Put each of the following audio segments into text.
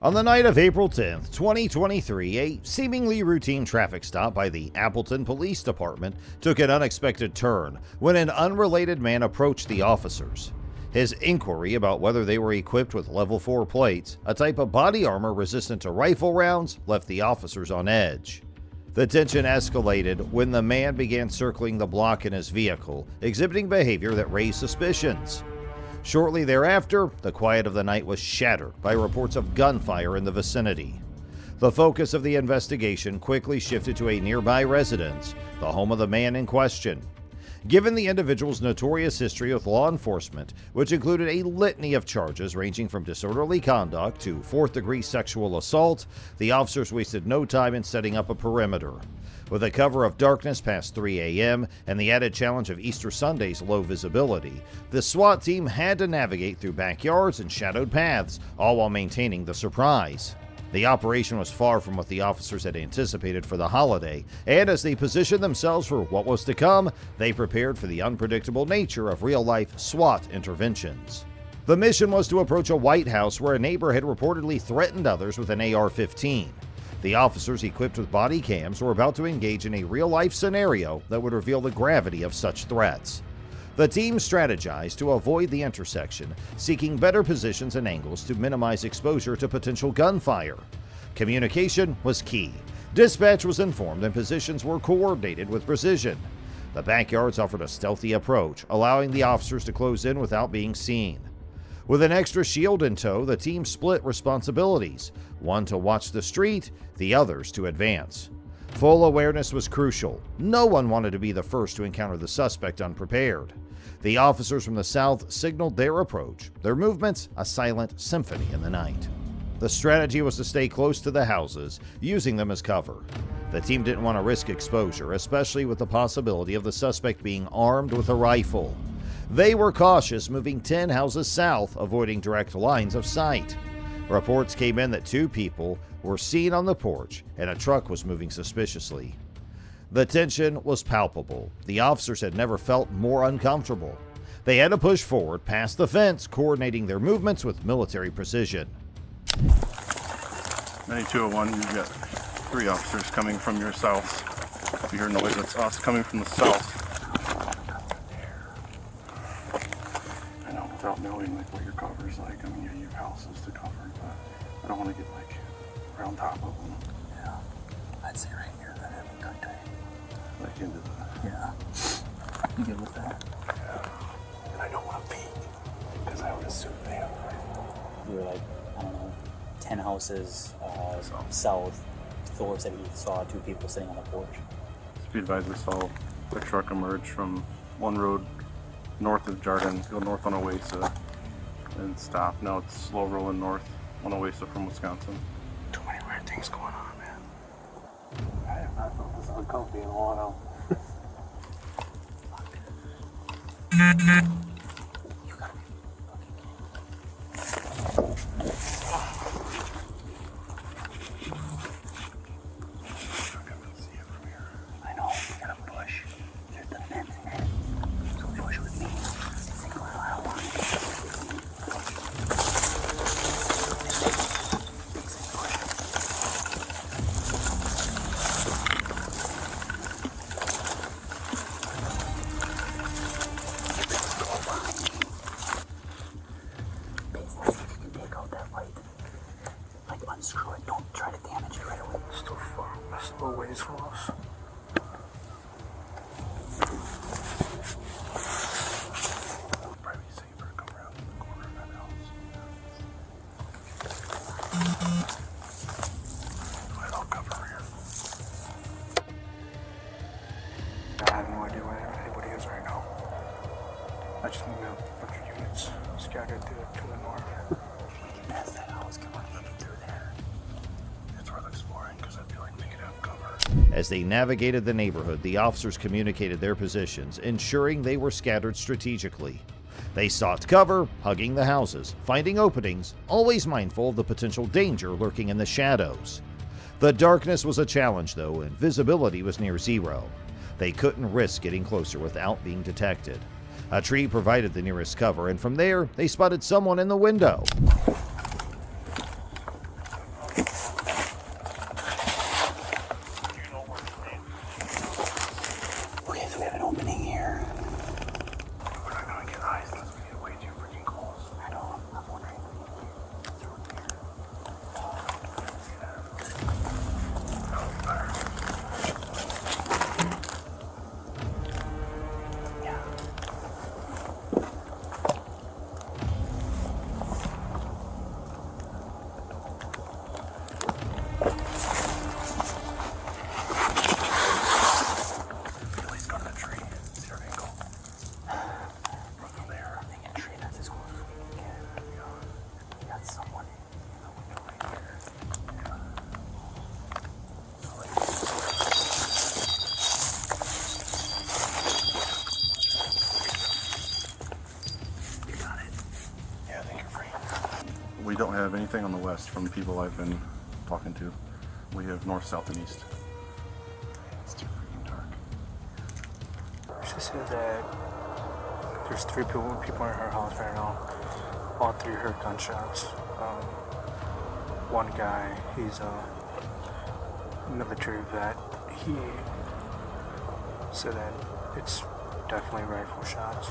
On the night of April 10, 2023, a seemingly routine traffic stop by the Appleton Police Department took an unexpected turn when an unrelated man approached the officers. His inquiry about whether they were equipped with level 4 plates, a type of body armor resistant to rifle rounds, left the officers on edge. The tension escalated when the man began circling the block in his vehicle, exhibiting behavior that raised suspicions. Shortly thereafter, the quiet of the night was shattered by reports of gunfire in the vicinity. The focus of the investigation quickly shifted to a nearby residence, the home of the man in question. Given the individual's notorious history with law enforcement, which included a litany of charges ranging from disorderly conduct to fourth-degree sexual assault, the officers wasted no time in setting up a perimeter. With a cover of darkness past 3 a.m. and the added challenge of Easter Sunday's low visibility, the SWAT team had to navigate through backyards and shadowed paths, all while maintaining the surprise. The operation was far from what the officers had anticipated for the holiday, and as they positioned themselves for what was to come, they prepared for the unpredictable nature of real-life SWAT interventions. The mission was to approach a White House where a neighbor had reportedly threatened others with an AR-15. The officers, equipped with body cams, were about to engage in a real-life scenario that would reveal the gravity of such threats. The team strategized to avoid the intersection, seeking better positions and angles to minimize exposure to potential gunfire. Communication was key. Dispatch was informed and positions were coordinated with precision. The backyards offered a stealthy approach, allowing the officers to close in without being seen. With an extra shield in tow, the team split responsibilities, one to watch the street, the others to advance. Full awareness was crucial. No one wanted to be the first to encounter the suspect unprepared. The officers from the south signaled their approach, their movements a silent symphony in the night. The strategy was to stay close to the houses, using them as cover. The team didn't want to risk exposure, especially with the possibility of the suspect being armed with a rifle. They were cautious, moving 10 houses south, avoiding direct lines of sight. Reports came in that 2 people were seen on the porch and a truck was moving suspiciously. The tension was palpable. The officers had never felt more uncomfortable. They had to push forward past the fence, coordinating their movements with military precision. 9201, you've got 3 officers coming from your south. If you hear noise, it's us coming from the south. I know, without knowing what your cover's like, I mean, you have houses to cover, but I don't want to get right on top of them. Yeah, I'd say right here, that have a good day. Like into the... Yeah. You good with that? Yeah. And I don't want to peek, because I would assume they have rifle. We were like, I don't know, 10 houses south. Thor said he saw 2 people sitting on the porch. Speed advisor saw a truck emerge from one road north of Jordan, go north on Owaissa, and stop. Now it's slow rolling north on Owaissa from Wisconsin. Too many weird things going on, man. I have not felt this uncomfy in a while. You gotta be I know, you gotta push. There's the fence here. So push with me. Single out line. Unscrew it. Don't try to damage it right away. Still far, still a ways from us. Probably safer to come around the corner of that house. I'll cover here. I have no idea where anybody is right now. I just moved out a bunch of units scattered to the north. That's that house. Come on, get through there. It's worth exploring because I feel like they could have cover. As they navigated the neighborhood, the officers communicated their positions, ensuring they were scattered strategically. They sought cover, hugging the houses, finding openings, always mindful of the potential danger lurking in the shadows. The darkness was a challenge, though, and visibility was near zero. They couldn't risk getting closer without being detected. A tree provided the nearest cover, and from there, they spotted someone in the window. thing on the west from people I've been talking to. We have north, south, and east. It's too freaking dark. She said that there's 3 people in her house right now. All 3 heard gunshots. One guy, he's a military vet. He said that it's definitely rifle shots.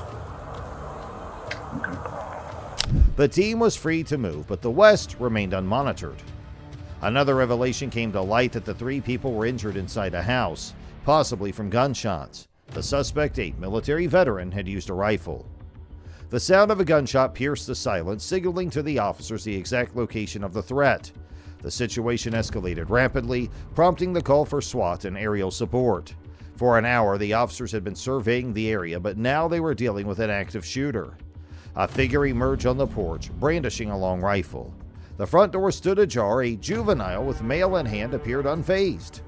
Okay. The team was free to move, but the west remained unmonitored. Another revelation came to light that the 3 people were injured inside a house, possibly from gunshots. The suspect, a military veteran, had used a rifle. The sound of a gunshot pierced the silence, signaling to the officers the exact location of the threat. The situation escalated rapidly, prompting the call for SWAT and aerial support. For an hour, the officers had been surveying the area, but now they were dealing with an active shooter. A figure emerged on the porch, brandishing a long rifle. The front door stood ajar. A juvenile with mail in hand appeared unfazed.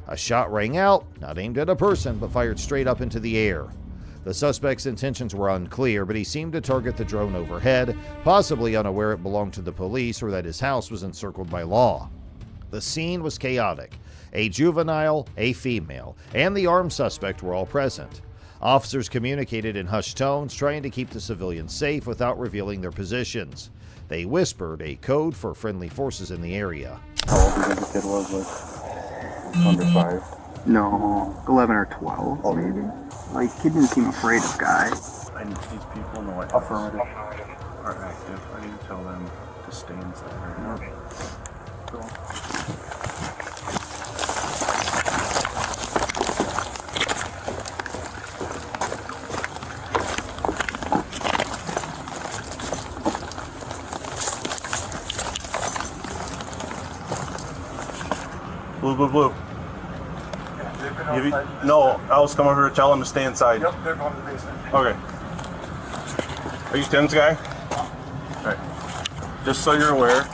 A shot rang out, not aimed at a person, but fired straight up into the air. The suspect's intentions were unclear, but he seemed to target the drone overhead, possibly unaware it belonged to the police or that his house was encircled by law. The scene was chaotic. A juvenile, a female, and the armed suspect were all present. Officers communicated in hushed tones, trying to keep the civilians safe without revealing their positions. They whispered, a code for friendly forces in the area. How old do you think the kid was? Like under 5? No, 11 or 12, maybe. Like, kid didn't seem afraid of guys. I need these people in the White House are active. I need to tell them to stay inside right now. Cool. Blue, blue, blue. No, I was coming over to tell them to stay inside. Yep, they're going to the basement. Okay. Are you Tim's guy? Alright. Just so you're aware,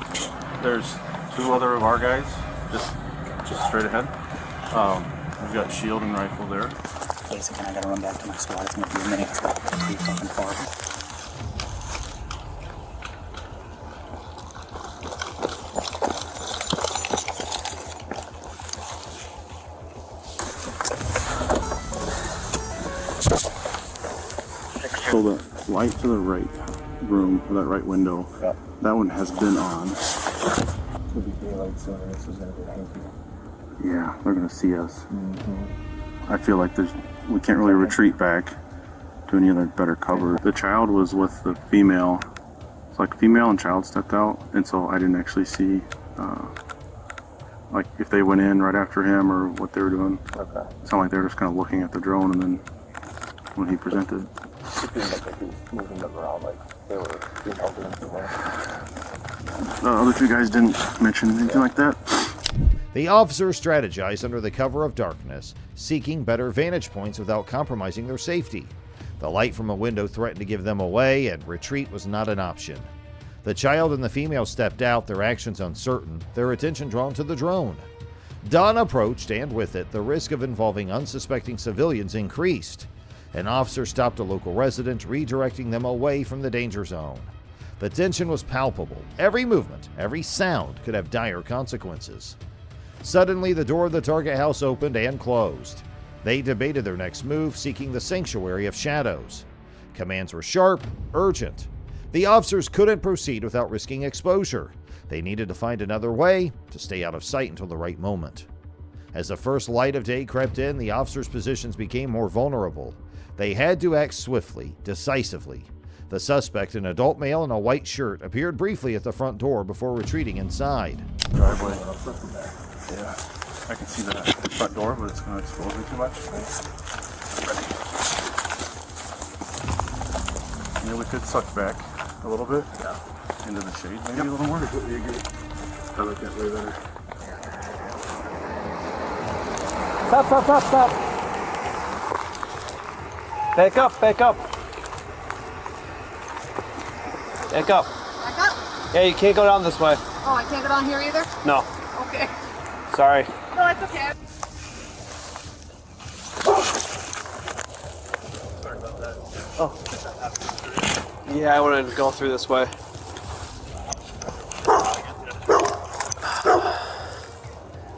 there's 2 other of our guys, just straight ahead. We've got shield and rifle there. Wait a second, I gotta run back to my squad. It's gonna be a minute. It's got too fucking far. So the light to the right room, or that right window, that one has been on. It'll be daylight soon, this is gonna be hanky. Yeah, they're gonna see us. I feel like we can't really retreat back to any other better cover. The child was with the female. It's like female and child stepped out, and so I didn't actually see like if they went in right after him or what they were doing. Okay. It sounded like they were just kind of looking at the drone, and then when he presented. It seemed like he was moving them around, like they were being held in somewhere. The other 2 guys didn't mention anything like that. The officers strategized under the cover of darkness, seeking better vantage points without compromising their safety. The light from a window threatened to give them away, and retreat was not an option. The child and the female stepped out, their actions uncertain, their attention drawn to the drone. Dawn approached, and with it, the risk of involving unsuspecting civilians increased. An officer stopped a local resident, redirecting them away from the danger zone. The tension was palpable. Every movement, every sound could have dire consequences. Suddenly, the door of the target house opened and closed. They debated their next move, seeking the sanctuary of shadows. Commands were sharp, urgent. The officers couldn't proceed without risking exposure. They needed to find another way to stay out of sight until the right moment. As the first light of day crept in, the officers' positions became more vulnerable. They had to act swiftly, decisively. The suspect, an adult male in a white shirt, appeared briefly at the front door before retreating inside. Driveway. Yeah, I can see that front door, but it's going to expose me too much. Yeah, we could suck back a little bit into the shade, maybe a little more. I like that way better. Stop. Back up. Back up. Yeah, you can't go down this way. Oh, I can't go down here either? No. Okay. Sorry. No, it's okay. Sorry about that. Oh. Yeah, I wanted to go through this way.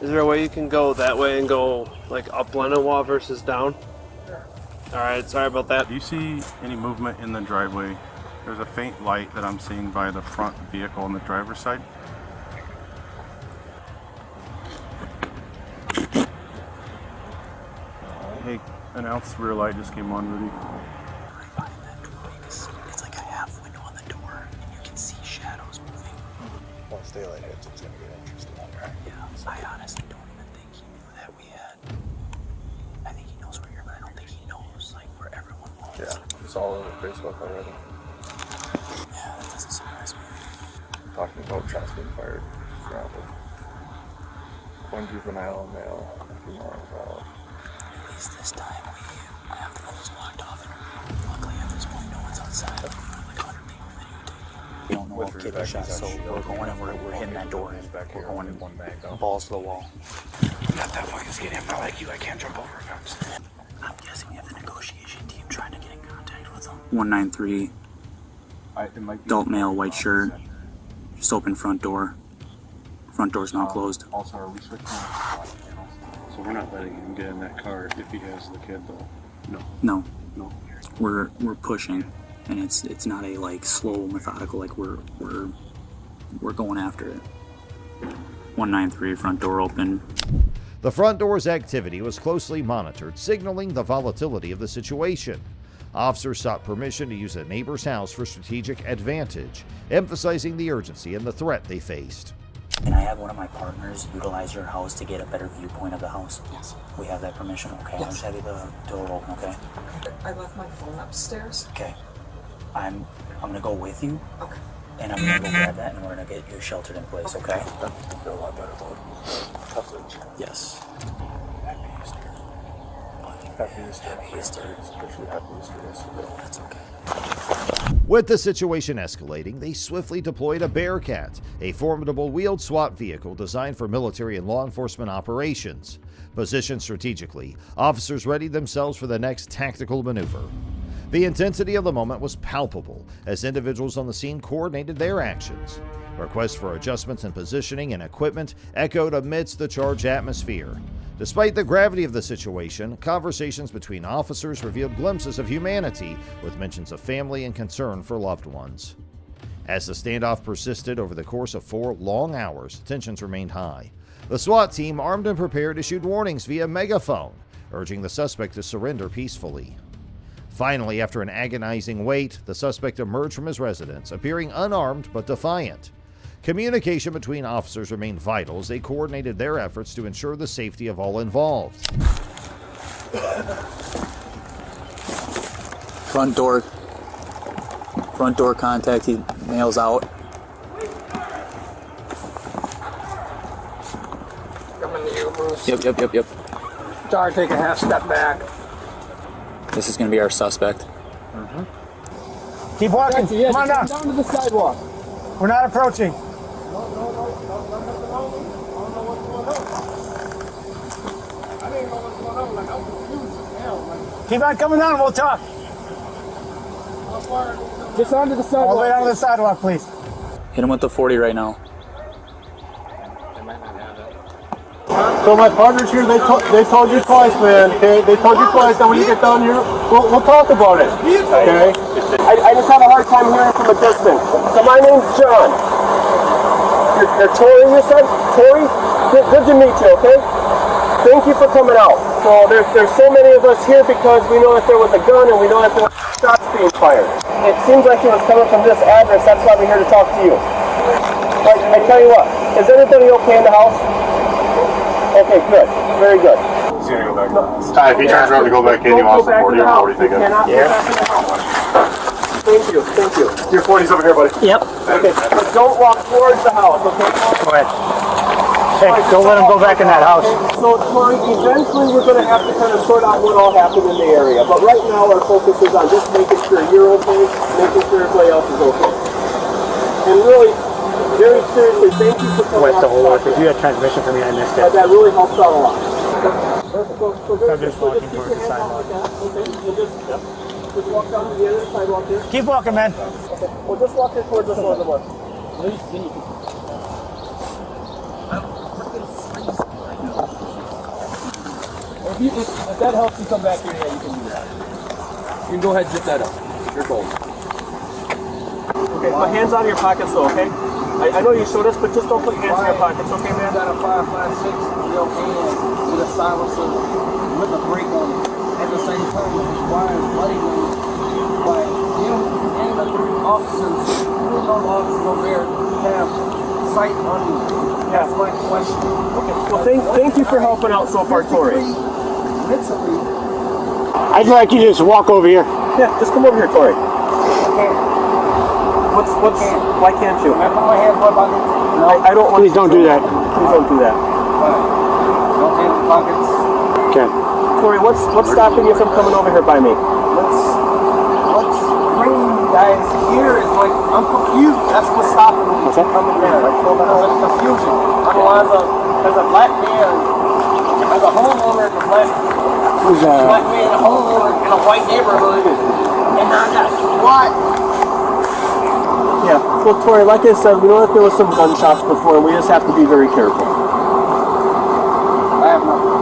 Is there a way you can go that way and go like up Lenawa versus down? Sure. Alright, sorry about that. Do you see any movement in the driveway? There's a faint light that I'm seeing by the front vehicle on the driver's side. Hey, announce rear light just came on, Rudy. Right behind that doorway, 'cause it's like a half window on the door, and you can see shadows moving. Once daylight hits, it's gonna get interesting. Yeah, I honestly don't even think he knew that we had. I think he knows we're here, but I don't think he knows like where everyone was. Yeah, it's all over Facebook already. Yeah, that doesn't surprise me. Talking about shots being fired surrounded. One juvenile male, a female involved. At least this time we have the roads blocked off, and luckily at this point no one's outside. We have like 100 people videotaping. We don't know what kid was shot, so we're going and we're hitting that door. We're going balls to the wall. Not that fucking skinny. I'm not like you. I can't jump over a fence. I'm guessing we have the negotiation team trying to get in contact with them. 193, adult male, white shirt, just open front door. Front door's now closed. Also, are we switching on? So we're not letting him get in that car if he has the kid, though. No. No. We're pushing, and it's not a like slow, methodical. Like we're going after it. 193, front door open. The front door's activity was closely monitored, signaling the volatility of the situation. Officers sought permission to use a neighbor's house for strategic advantage, emphasizing the urgency and the threat they faced. Can I have one of my partners utilize your house to get a better viewpoint of the house? Yes. We have that permission, okay? Yes. I'll just have you the door open, okay? I left my phone upstairs. Okay. I'm gonna go with you, Okay. and I'm gonna go grab that, and we're gonna get you sheltered in place, okay? I feel a lot better about coverage. Yes. Happy Easter. Happy Easter. Especially happy Easter yesterday. That's okay. With the situation escalating, they swiftly deployed a Bearcat, a formidable wheeled SWAT vehicle designed for military and law enforcement operations. Positioned strategically, officers readied themselves for the next tactical maneuver. The intensity of the moment was palpable as individuals on the scene coordinated their actions. Requests for adjustments in positioning and equipment echoed amidst the charged atmosphere. Despite the gravity of the situation, conversations between officers revealed glimpses of humanity, with mentions of family and concern for loved ones. As the standoff persisted over the course of 4 long hours, tensions remained high. The SWAT team, armed and prepared, issued warnings via megaphone, urging the suspect to surrender peacefully. Finally, after an agonizing wait, the suspect emerged from his residence, appearing unarmed but defiant. Communication between officers remained vital as they coordinated their efforts to ensure the safety of all involved. Front door contact, he nails out. Coming to you, Bruce. Yep. Sorry, take a half step back. This is gonna be our suspect. Keep walking. Come on down. Down to the sidewalk. We're not approaching. Keep on coming down and we'll talk. Just onto the All sidewalk. the way down to the sidewalk, please. Hit him with the 40 right now. So my partners here, they told you twice, man, okay? They told you twice that when you get down here, we'll talk about it, okay? I just have a hard time hearing from a distance. So my name's John. You're Tori, you said? Tori? Good to meet you, okay? Thank you for coming out. So there's so many of us here because we know that there was a gun and we know that there were shots being fired. It seems like it was coming from this address, that's why we're here to talk to you. I tell you what, is everybody okay in the house? Okay, good. Very good. He's gonna go back. If he turns around to go back in, he wants the 40. What do you think? Yeah. Thank you. Your 40's over here, buddy. Yep. Okay, but don't walk towards the house, okay? Go ahead. Hey, don't let him go back in that house. So, Tori, eventually we're going to have to kind of sort out what all happened in the area. But right now our focus is on just making sure you're okay, making sure everybody else is okay. And really, very seriously, thank you for coming out. If you had transmission for me, I missed it. That really helps out a lot. I'm just walking towards the sidewalk. Just walk down to the end of the sidewalk here. Keep walking, man. Okay, well just walk here towards the front of the one. If that helps you come back here, yeah, you can do that. You can go ahead and zip that up. You're gold. Okay, my hands out of your pockets though, okay? I know you showed us, but just don't put your hands in your pockets, okay, man? Got a 5.56 real hand with a silencer with a brake on it. At the same time, with his wires bloody on it. But him and the 3 officers, who know the officers over there, have sight on you. That's my question. Okay, well, thank you for helping out so far, Tori. Mentally, I'd like you to just walk over here. Yeah, just come over here, Tori. Why can't you? I put my hand up on it. No, I don't want Please don't do that. Please don't do that. Don't hand the pockets. Okay. Tori, what's stopping you from coming over here by me? What's bringing you guys here is like, I'm confused. That's what's stopping me from coming there. There's confusion. As a black man, as a homeowner, as a black man, a homeowner in a white neighborhood, and I got what? Yeah. Well, Tori, like I said, we know that there was some gunshots before, and we just have to be very careful. I have nothing.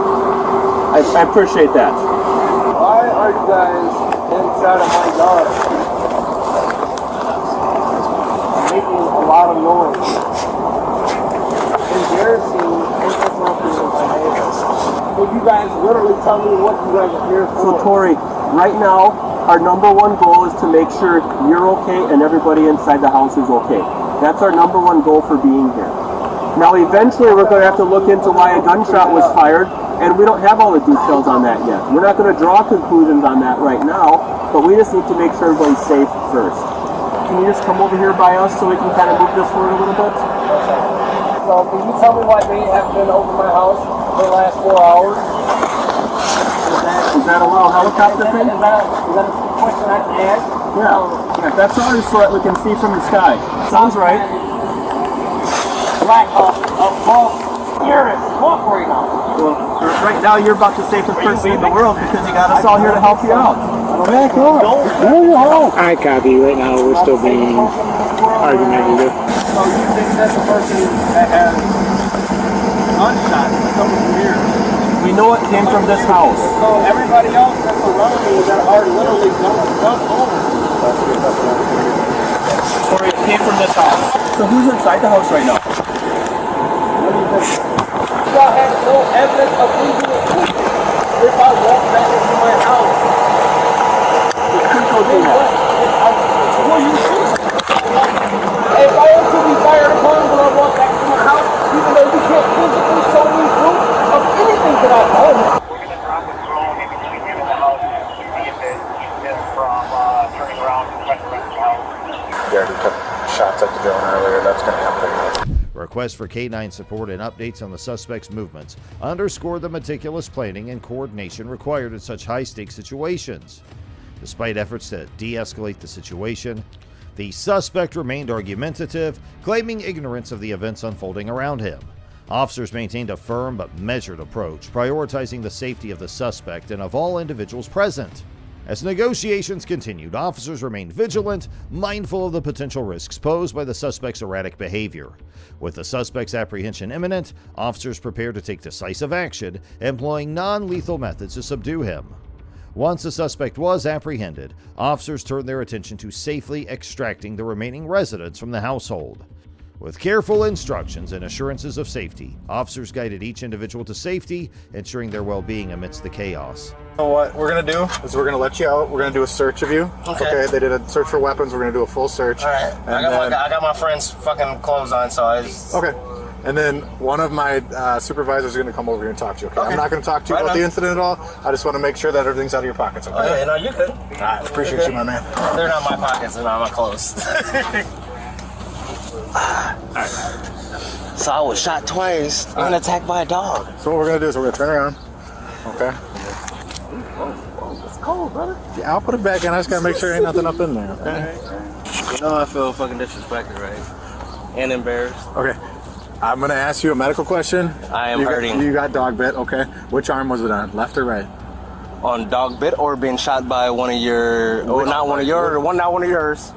I appreciate that. Why are you guys inside of my yard? Making a lot of noise. Embarrassing and interrupting my neighbors. Will you guys literally tell me what you guys are here for? So, Tori, right now, our number one goal is to make sure you're okay and everybody inside the house is okay. That's our number one goal for being here. Now, eventually, we're going to have to look into why a gunshot was fired, and we don't have all the details on that yet. We're not going to draw conclusions on that right now, but we just need to make sure everybody's safe first. Can you just come over here by us so we can kind of move this forward a little bit? So, can you tell me why they haven't been over my house for the last 4 hours? Is that a little helicopter thing? Is that a question I can ask? Yeah, that's ours so that we can see from the sky. Sounds right. Black Hawk above Eris. Walk right now. Well, right now you're about the safest person in the world because you got us all here to help you out. Back up. I copy. Right now we're still being argumentative. So you think that's the person that has gunshots coming from here? We know it came from this house. So everybody else that's around me that are literally gunned over. Or it came from this house. So who's inside the house right now? What do you think? Y'all have no evidence of me being moved. If I walk back into my house, what you think? If I am to be fired upon when I walk back to my house, even though you can't physically show me proof of anything that I've done. We're going to drop a drone in between him and the house to see if it keeps him from turning around and trying to run the house. We already took shots at the drone earlier. That's going to happen. Requests for K-9 support and updates on the suspect's movements underscore the meticulous planning and coordination required in such high-stakes situations. Despite efforts to de-escalate the situation, the suspect remained argumentative, claiming ignorance of the events unfolding around him. Officers maintained a firm but measured approach, prioritizing the safety of the suspect and of all individuals present. As negotiations continued, officers remained vigilant, mindful of the potential risks posed by the suspect's erratic behavior. With the suspect's apprehension imminent, officers prepared to take decisive action, employing non-lethal methods to subdue him. Once the suspect was apprehended, officers turned their attention to safely extracting the remaining residents from the household. With careful instructions and assurances of safety, officers guided each individual to safety, ensuring their well-being amidst the chaos. So what we're going to do is we're going to let you out. We're going to do a search of you. Okay. They did a search for weapons. We're going to do a full search. All right. I got my friend's fucking clothes on, so I just... Okay. And then one of my supervisors is going to come over here and talk to you, okay? I'm not going to talk to you about the incident at all. I just want to make sure that everything's out of your pockets, okay? Oh, yeah, no, you're good. All right, appreciate you, my man. They're not my pockets, they're not my clothes. So I was shot twice and attacked by a dog. So what we're going to do is we're going to turn around, okay? It's cold, brother. Yeah, I'll put it back in. I just got to make sure ain't nothing up in there, okay? You know I feel fucking disrespected, right? And embarrassed. Okay. I'm going to ask you a medical question. I am hurting. You got dog bit, okay. Which arm was it on, left or right? On dog bit or being shot by one of your... Oh, not one of yours.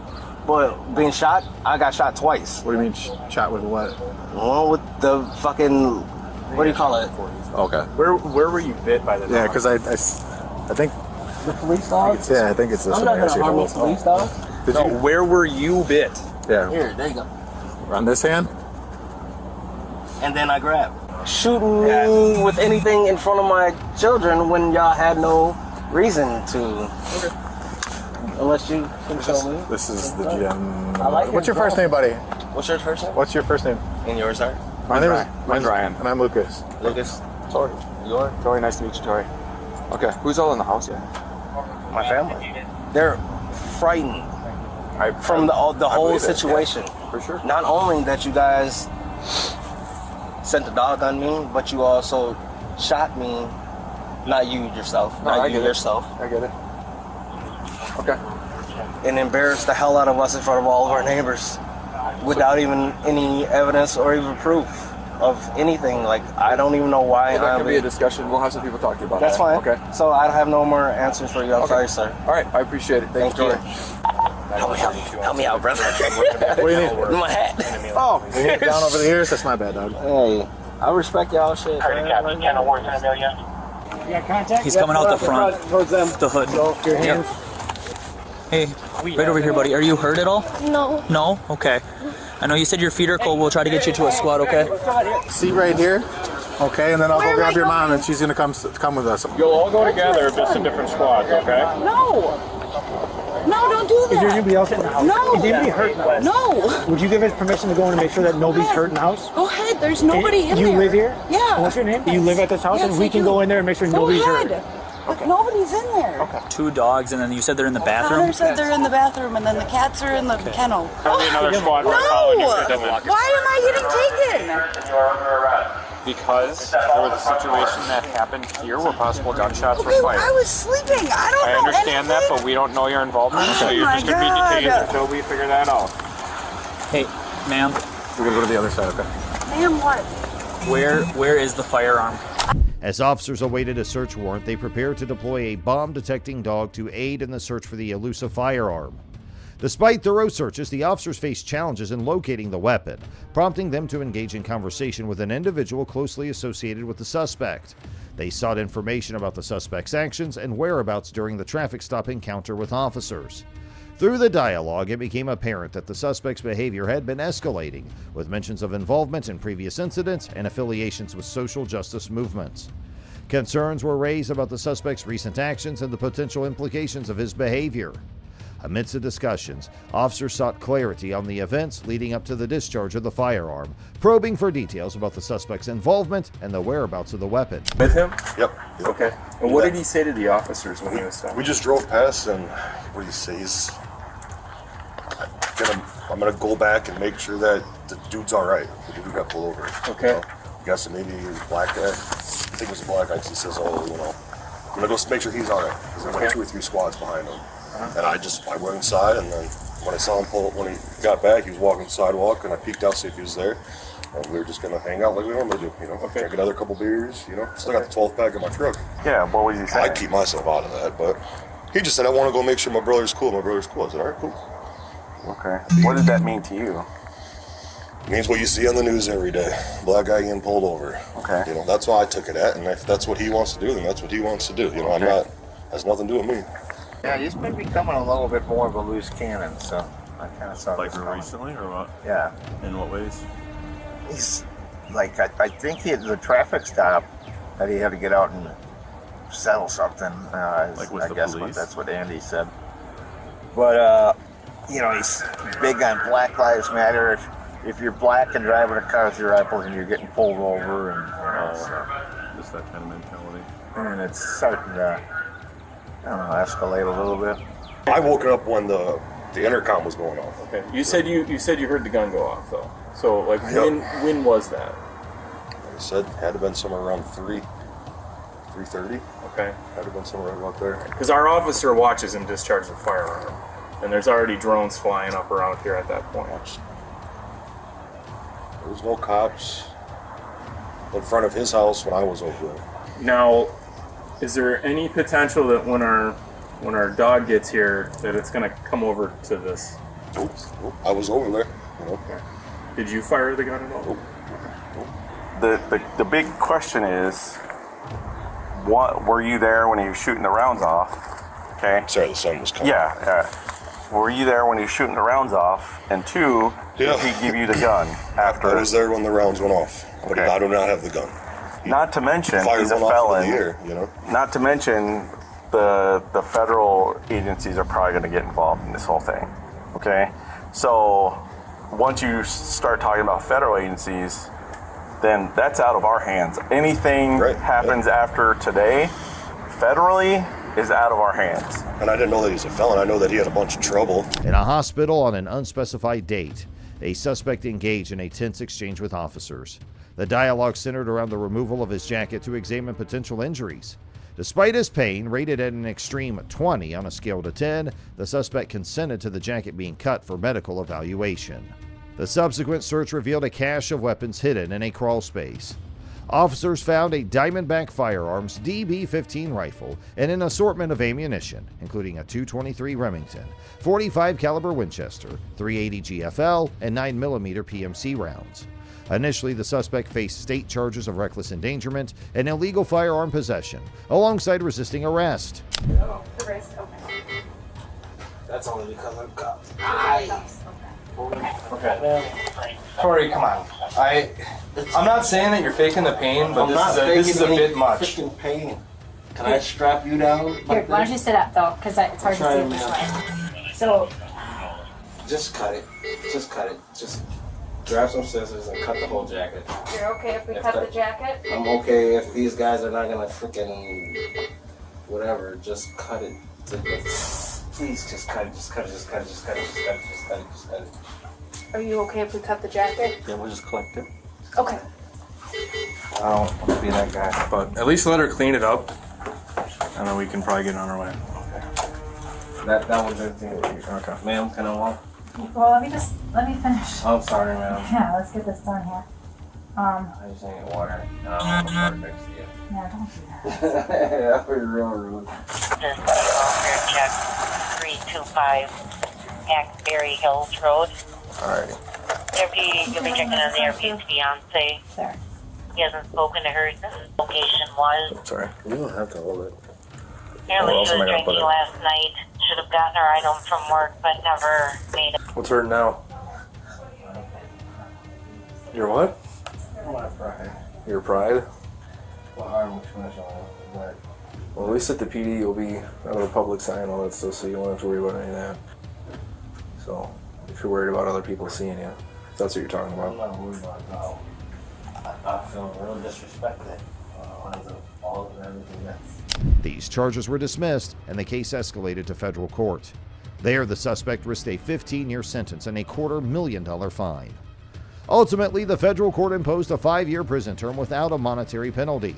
But being shot, I got shot twice. What do you mean shot with what? One with the fucking What do you call it? Okay. Where were you bit by the dog? Yeah, because I think. The police dogs? Yeah, I think it's this I'm one. not gonna harm the police dog. Where were you bit? Yeah. Here, there you go. On this hand? And then I grab. Shooting me with anything in front of my children when y'all had no reason to. Okay. Unless you can show me. This is the GM. I like What's your first name, buddy? What's your first name? What's your first name? And yours, sir? My name is Ryan. And I'm Lucas. Lucas. Tori. Yours? Tori, nice to meet you, Tori. Okay, who's all in the house yet? My family. They're frightened from the whole situation. For sure. Not only that you guys sent the dog on me, but you also shot me. Not you yourself. Not you yourself. I get it. Okay. And embarrassed the hell out of us in front of all of our neighbors without even any evidence or even proof of anything. Like, I don't even know why. Well, that can be a discussion. We'll have some people talk to you about That's that. fine. Okay. So I have no more answers for you. I'm sorry, sir. All right. I appreciate it. Thank you. Help me out, brother. What do you need? My hat. Oh, you need down over the ears? That's my bad, dog. Hey, I respect y'all shit. He's coming out the front. Towards them. The hood. Your hands. Hey, right over here, buddy. Are you hurt at all? No. No? Okay. I know you said your feet are cold. We'll try to get you to a squad, okay? See right here? Okay, and then I'll go grab your mom and she's gonna come with us. You'll all go together, just in different squads, okay? No. No, don't do that. Is there anybody else in the house? No. Is anybody hurt in the house? No. Would you give us permission to go in and make sure that nobody's hurt in the house? Go ahead. There's nobody in there. You live here? Yeah. And what's your name? You live at this house, Yes, and we I can do. go in there and make sure nobody's hurt. But nobody's in there. Okay. 2 dogs, and then you said they're in the Father bathroom? said they're in the bathroom, and then the cats are in the kennel. There'll be another squad No. right calling you. Why am I getting taken? Because there was a situation that happened here where possible gunshots Okay, were well, I fired. was sleeping. I don't I know understand that, anything. but we don't know your involvement, so Oh you're my just going to be detained God. until we figure that out. Hey, ma'am, We're gonna go to the other side, okay? Ma'am, what? where is the firearm? As officers awaited a search warrant, they prepared to deploy a bomb-detecting dog to aid in the search for the elusive firearm. Despite thorough searches, the officers faced challenges in locating the weapon, prompting them to engage in conversation with an individual closely associated with the suspect. They sought information about the suspect's actions and whereabouts during the traffic stop encounter with officers. Through the dialogue, it became apparent that the suspect's behavior had been escalating, with mentions of involvement in previous incidents and affiliations with social justice movements. Concerns were raised about the suspect's recent actions and the potential implications of his behavior. Amidst the discussions, officers sought clarity on the events leading up to the discharge of the firearm, probing for details about the suspect's involvement and the whereabouts of the weapon. With him? Yep. Okay. And what did he say to the officers when he was stopped? We just drove past, and what do you say? I'm gonna go back and make sure that the dude's all right. The dude who got pulled over. Okay. I'm guessing maybe he was a black guy. I think it was a black guy. 'Cause he says, "Oh, I'm gonna go make sure he's all right." Because there's like 2 or 3 squads behind him. And I went inside, and then when I saw him when he got back, he was walking the sidewalk, and I peeked out to see if he was there. And we were just gonna hang out like we normally do, drink another couple beers, Still got the 12 pack in my truck. Yeah, what was he saying? I keep myself out of that, but he just said, "I want to go make sure my brother's cool." My brother's cool. I said, "All right, cool." Okay. What does that mean to you? It means what you see on the news every day. Black guy getting pulled over. Okay. That's why I took it at, and if that's what he wants to do, then that's what he wants to do. I'm not, has nothing to do with me. Yeah, he's been becoming a little bit more of a loose cannon, so I kind of saw Like this coming. recently, or what? Yeah. In what ways? He's like, I think the traffic stop that he had to get out and settle something. Like with I the guess police? that's what Andy said. But he's big on Black Lives Matter. If you're black and driving a car with your Appleton, you're getting pulled over, and Just that kind of mentality. and it's starting to, escalate a little bit. I woke up when the intercom was going off. Okay. You said you heard the gun go off though. So like when was that? Like I said, had to have been somewhere around 3:30. Okay. Had to have been somewhere about there. Because our officer watches him discharge the firearm, and there's already drones flying up around here at that point. There was no cops in front of his house when I was over there. Now, is there any potential that when our dog gets here that it's going to come over to this? Nope. I was over there. Okay. Did you fire the gun at all? Nope. the big question is, what were you there when he was shooting the rounds off? Okay. Sorry, the sun was coming. Yeah. Were you there when he was shooting the rounds off? And two, did he give you the gun after? I was there when the rounds went off, but I do not have the gun. Not to mention, he's a one off felon. in the air, you know? Not to mention, the federal agencies are probably going to get involved in this whole thing. Okay, so once you start talking about federal agencies, then that's out of our hands. Anything happens after today, federally, is out of our hands. And I didn't know that he's a felon. I know that he had a bunch of trouble. In a hospital on an unspecified date, a suspect engaged in a tense exchange with officers. The dialogue centered around the removal of his jacket to examine potential injuries. Despite his pain, rated at an extreme 20 on a scale to 10, the suspect consented to the jacket being cut for medical evaluation. The subsequent search revealed a cache of weapons hidden in a crawl space. Officers found a Diamondback Firearms DB-15 rifle and an assortment of ammunition, including a .223 Remington, .45 caliber Winchester, .380 GFL, and 9mm PMC rounds. Initially, the suspect faced state charges of reckless endangerment and illegal firearm possession, alongside resisting arrest. That's only because I'm cop. Okay. Tori, come on. I'm not saying that you're faking the pain, but this is a bit much. Freaking pain. Can I strap you down? Here, why don't you sit up though, because it's hard to see this way. So. Just cut it. Just cut it. Just grab some scissors and cut the whole jacket. You're okay if we cut the jacket? I'm okay if these guys are not gonna freaking whatever. Just cut it. Please, just cut it. Just cut it. Just cut it. Just cut it. Just cut it. Just cut it. Just cut it. Are you okay if we cut the jacket? Yeah, we'll just collect it. Okay. I don't want to be that guy, but at least let her clean it up, and then we can probably get on our way. Okay. That was everything. Okay. Ma'am, can I walk? Well, let me finish. I'm sorry, ma'am. Yeah, let's get this done here. I just need water. I'm gonna next to you. Yeah, don't do that. That was real rude. Check 325 Hackberry Hills Road. Alrighty. You'll be checking on the airplane's fiance. Sure. He hasn't spoken to her. The location was. Sorry. You don't have to hold it. Apparently she was drinking last night. Should have gotten her item from work, but never made it. What's hurting now? Your what? My pride. Your pride? Well, arm smash on it. Well, at least at the PD you'll be out of the public sign and all that stuff, so you won't have to worry about any of that. So, if you're worried about other people seeing you, if that's what you're talking about. I'm not worried about it, no. I feel real disrespected. All of everything else. These charges were dismissed, and the case escalated to federal court. There, the suspect risked a 15-year sentence and a $250,000 fine. Ultimately, the federal court imposed a 5-year prison term without a monetary penalty.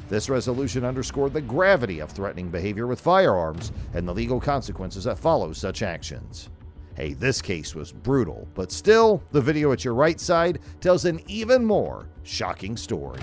This resolution underscored the gravity of threatening behavior with firearms and the legal consequences that follow such actions. Hey, this case was brutal, but still, the video at your right side tells an even more shocking story.